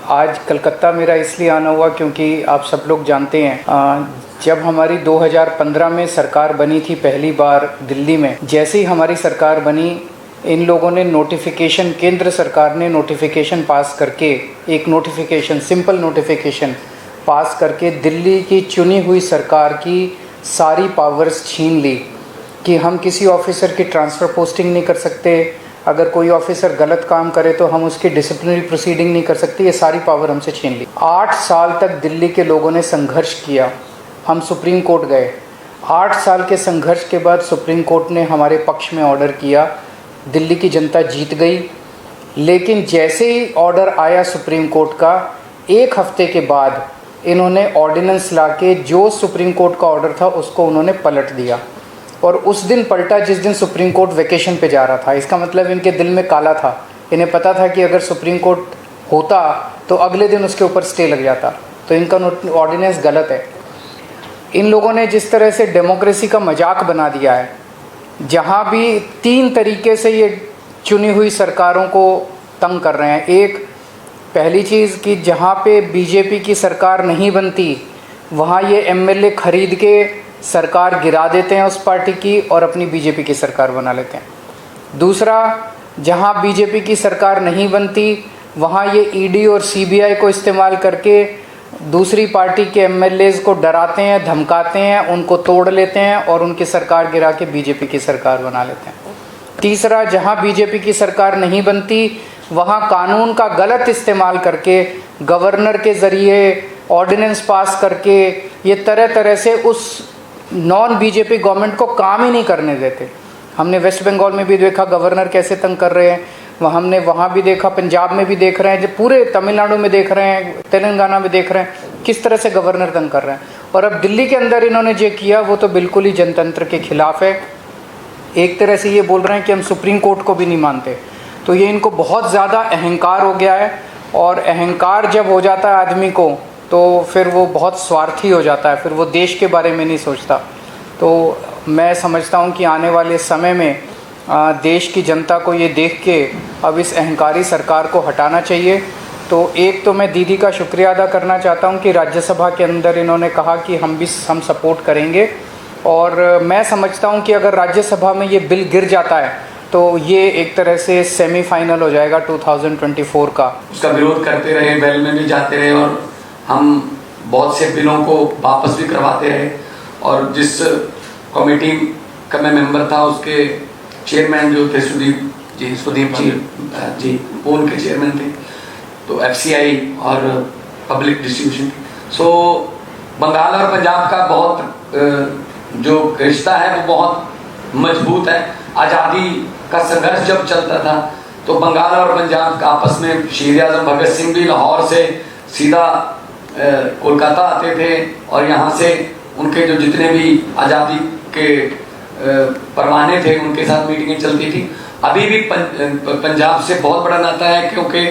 आज कलकत्ता मेरा इसलिए आना हुआ क्योंकि आप सब लोग जानते हैं जब हमारी 2015 में सरकार बनी थी पहली बार दिल्ली में, जैसे ही हमारी सरकार बनी इन लोगों ने नोटिफिकेशन, केंद्र सरकार ने नोटिफिकेशन पास करके, एक नोटिफिकेशन, सिंपल नोटिफिकेशन पास करके दिल्ली की चुनी हुई सरकार की सारी पावर्स छीन ली कि हम किसी ऑफिसर की ट्रांसफ़र पोस्टिंग नहीं कर सकते, अगर कोई ऑफिसर गलत काम करे तो हम उसकी डिसिप्लिनरी प्रोसीडिंग नहीं कर सकते, ये सारी पावर हमसे छीन ली। 8 साल तक दिल्ली के लोगों ने संघर्ष किया, हम सुप्रीम कोर्ट गए। 8 साल के संघर्ष के बाद सुप्रीम कोर्ट ने हमारे पक्ष में ऑर्डर किया, दिल्ली की जनता जीत गई। लेकिन जैसे ही ऑर्डर आया सुप्रीम कोर्ट का, 1 हफ्ते के बाद इन्होंने ऑर्डिनेंस लाके जो सुप्रीम कोर्ट का ऑर्डर था उसको उन्होंने पलट दिया, और उस दिन पलटा जिस दिन सुप्रीम कोर्ट वेकेशन पे जा रहा था। इसका मतलब इनके दिल में काला था, इन्हें पता था कि अगर सुप्रीम कोर्ट होता तो अगले दिन उसके ऊपर स्टे लग जाता, तो इनका ऑर्डिनेंस गलत है। इन लोगों ने जिस तरह से डेमोक्रेसी का मजाक बना दिया है, जहाँ भी 3 तरीके से ये चुनी हुई सरकारों को तंग कर रहे हैं। एक, पहली चीज़ कि जहाँ पे बीजेपी की सरकार नहीं बनती वहाँ ये एमएलए खरीद के सरकार गिरा देते हैं उस पार्टी की और अपनी बीजेपी की सरकार बना लेते हैं। दूसरा, जहाँ बीजेपी की सरकार नहीं बनती वहाँ ये ईडी और सीबीआई को इस्तेमाल करके दूसरी पार्टी के एमएलएज को डराते हैं, धमकाते हैं, उनको तोड़ लेते हैं और उनकी सरकार गिरा के बीजेपी की सरकार बना लेते हैं। तीसरा, जहाँ बीजेपी की सरकार नहीं बनती वहाँ कानून का गलत इस्तेमाल करके गवर्नर के ज़रिए ऑर्डिनेंस पास करके ये तरह तरह से उस नॉन बीजेपी गवर्नमेंट को काम ही नहीं करने देते। हमने वेस्ट बंगाल में भी देखा गवर्नर कैसे तंग कर रहे हैं, हमने वहाँ भी देखा, पंजाब में भी देख रहे हैं, जो पूरे तमिलनाडु में देख रहे हैं, तेलंगाना में देख रहे हैं किस तरह से गवर्नर तंग कर रहे हैं। और अब दिल्ली के अंदर इन्होंने जो किया वो तो बिल्कुल ही जनतंत्र के खिलाफ है। एक तरह से ये बोल रहे हैं कि हम सुप्रीम कोर्ट को भी नहीं मानते, तो ये इनको बहुत ज़्यादा अहंकार हो गया है, और अहंकार जब हो जाता है आदमी को तो फिर वो बहुत स्वार्थी हो जाता है, फिर वो देश के बारे में नहीं सोचता। तो मैं समझता हूँ कि आने वाले समय में देश की जनता को ये देख के अब इस अहंकारी सरकार को हटाना चाहिए। तो एक तो मैं दीदी का शुक्रिया अदा करना चाहता हूँ कि राज्यसभा के अंदर इन्होंने कहा कि हम सपोर्ट करेंगे, और मैं समझता हूँ कि अगर राज्यसभा में ये बिल गिर जाता है तो ये एक तरह से सेमीफाइनल हो जाएगा 2024 का। उसका विरोध करते रहे, बैल में भी जाते रहे और हम बहुत से बिलों को वापस भी करवाते रहे। और जिस कमेटी का मैं मेंबर था उसके चेयरमैन जो थे सुदीप जी वो उनके चेयरमैन थे, तो एफसीआई और पब्लिक डिस्ट्रीब्यूशन। सो बंगाल और पंजाब का बहुत जो रिश्ता है वो बहुत मजबूत है। आज़ादी का संघर्ष जब चलता था तो बंगाल और पंजाब का आपस में शेर आजम भगत सिंह भी लाहौर से सीधा कोलकाता आते थे और यहाँ से उनके जो जितने भी आज़ादी के परवाने थे उनके साथ मीटिंगें चलती थी। अभी भी पंजाब से बहुत बड़ा नाता है क्योंकि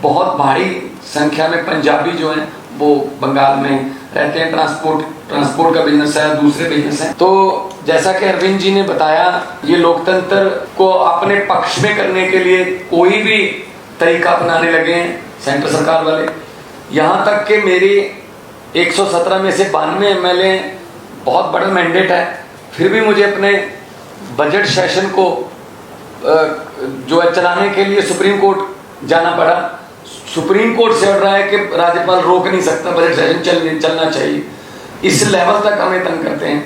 बहुत भारी संख्या में पंजाबी जो हैं वो बंगाल में रहते हैं। ट्रांसपोर्ट का बिजनेस है, दूसरे बिजनेस है। तो जैसा कि अरविंद जी ने बताया, ये लोकतंत्र को अपने पक्ष में करने के लिए कोई भी तरीका अपनाने लगे हैं सेंटर सरकार वाले। यहाँ तक कि मेरी 117 में से 92 एमएलए, बहुत बड़ा मैंडेट है, फिर भी मुझे अपने बजट सेशन को जो है चलाने के लिए सुप्रीम कोर्ट जाना पड़ा। सुप्रीम कोर्ट से ऑर्डर है कि राज्यपाल रोक नहीं सकता, बजट सेशन चलना चाहिए। इस लेवल तक हमें तंग करते हैं।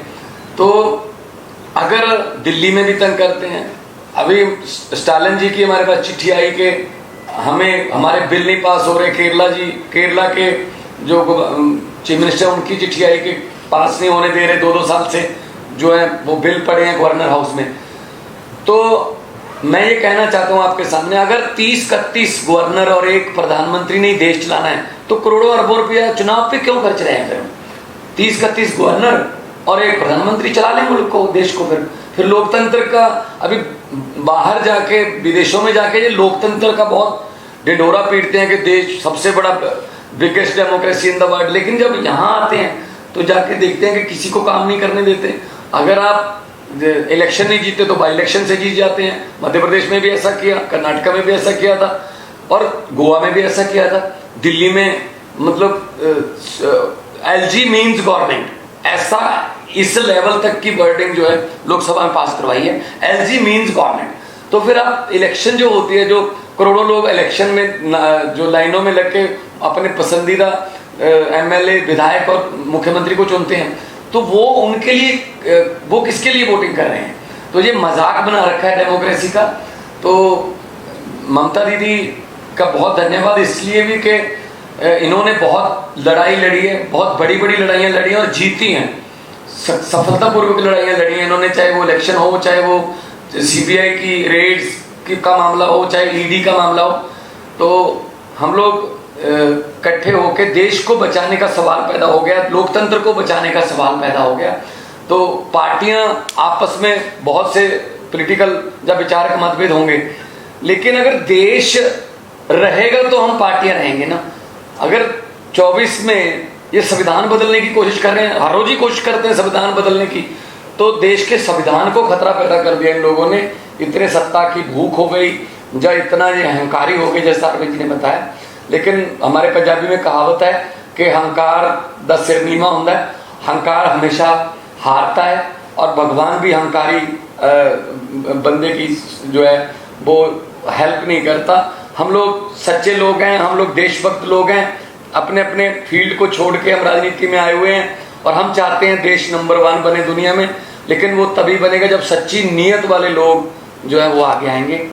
तो अगर दिल्ली में भी तंग करते हैं, अभी स्टालिन जी की हमारे पास चिट्ठी आई कि हमें हमारे बिल नहीं पास हो रहे। केरला के जो चीफ मिनिस्टर उनकी चिट्ठी आई कि पास नहीं होने दे रहे, 2-2 साल से जो है वो बिल पड़े हैं गवर्नर हाउस में। तो मैं ये कहना चाहता हूँ आपके सामने, अगर 30-31 गवर्नर और एक प्रधानमंत्री ने देश चलाना है तो करोड़ों अरबों रुपया चुनाव पे क्यों खर्च रहे हैं? 30-31 गवर्नर और एक प्रधानमंत्री चला लें मुल्क को, देश को। फिर लोकतंत्र का अभी बाहर जाके, विदेशों में जाके ये लोकतंत्र का बहुत ढिंढोरा पीटते हैं कि देश सबसे बड़ा biggest democracy in the world, लेकिन जब यहाँ आते हैं तो जाके देखते हैं कि किसी को काम नहीं करने देते। अगर आप इलेक्शन नहीं जीते तो बाई इलेक्शन से जीत जाते हैं। मध्य प्रदेश में भी ऐसा किया, कर्नाटक में भी ऐसा किया था और गोवा में भी ऐसा किया था। दिल्ली में मतलब एलजी मीन्स गवर्नमेंट, ऐसा इस लेवल तक की वर्डिंग जो है लोकसभा में पास करवाई है, एलजी मीन्स गवर्नमेंट। तो फिर आप इलेक्शन जो होती है, जो करोड़ों लोग इलेक्शन में जो लाइनों में लग के अपने पसंदीदा एमएलए, विधायक और मुख्यमंत्री को चुनते हैं, तो वो उनके लिए, वो किसके लिए वोटिंग कर रहे हैं? तो ये मजाक बना रखा है डेमोक्रेसी का। तो ममता दीदी का बहुत धन्यवाद इसलिए भी कि इन्होंने बहुत लड़ाई लड़ी है, बहुत बड़ी बड़ी लड़ाइयाँ लड़ी हैं और जीती हैं, सफलतापूर्वक लड़ाइयाँ लड़ी हैं इन्होंने, चाहे वो इलेक्शन हो, चाहे वो सीबीआई की रेड्स का मामला हो, चाहे ईडी का मामला हो। तो हम लोग इकट्ठे होकर देश को बचाने का सवाल पैदा हो गया, लोकतंत्र को बचाने का सवाल पैदा हो गया। तो पार्टियां आपस में बहुत से पॉलिटिकल या विचारक मतभेद होंगे, लेकिन अगर देश रहेगा तो हम पार्टियां रहेंगे ना। अगर 24 में ये संविधान बदलने की कोशिश कर रहे हैं, हर रोज ही कोशिश करते हैं संविधान बदलने की, तो देश के संविधान को खतरा पैदा कर दिया इन लोगों ने। इतने सत्ता की भूख हो गई या इतना ये अहंकारी हो गए, जैसा अरविंद जी ने बताया। लेकिन हमारे पंजाबी में कहावत है कि हंकार दा सिर नीवा होता है, हंकार हमेशा हारता है, और भगवान भी हंकारी बंदे की जो है वो हेल्प नहीं करता। हम लोग सच्चे लोग हैं, हम लोग देशभक्त लोग हैं, अपने अपने फील्ड को छोड़ के हम राजनीति में आए हुए हैं, और हम चाहते हैं देश नंबर 1 बने दुनिया में। लेकिन वो तभी बनेगा जब सच्ची नीयत वाले लोग जो है वो आगे आएंगे।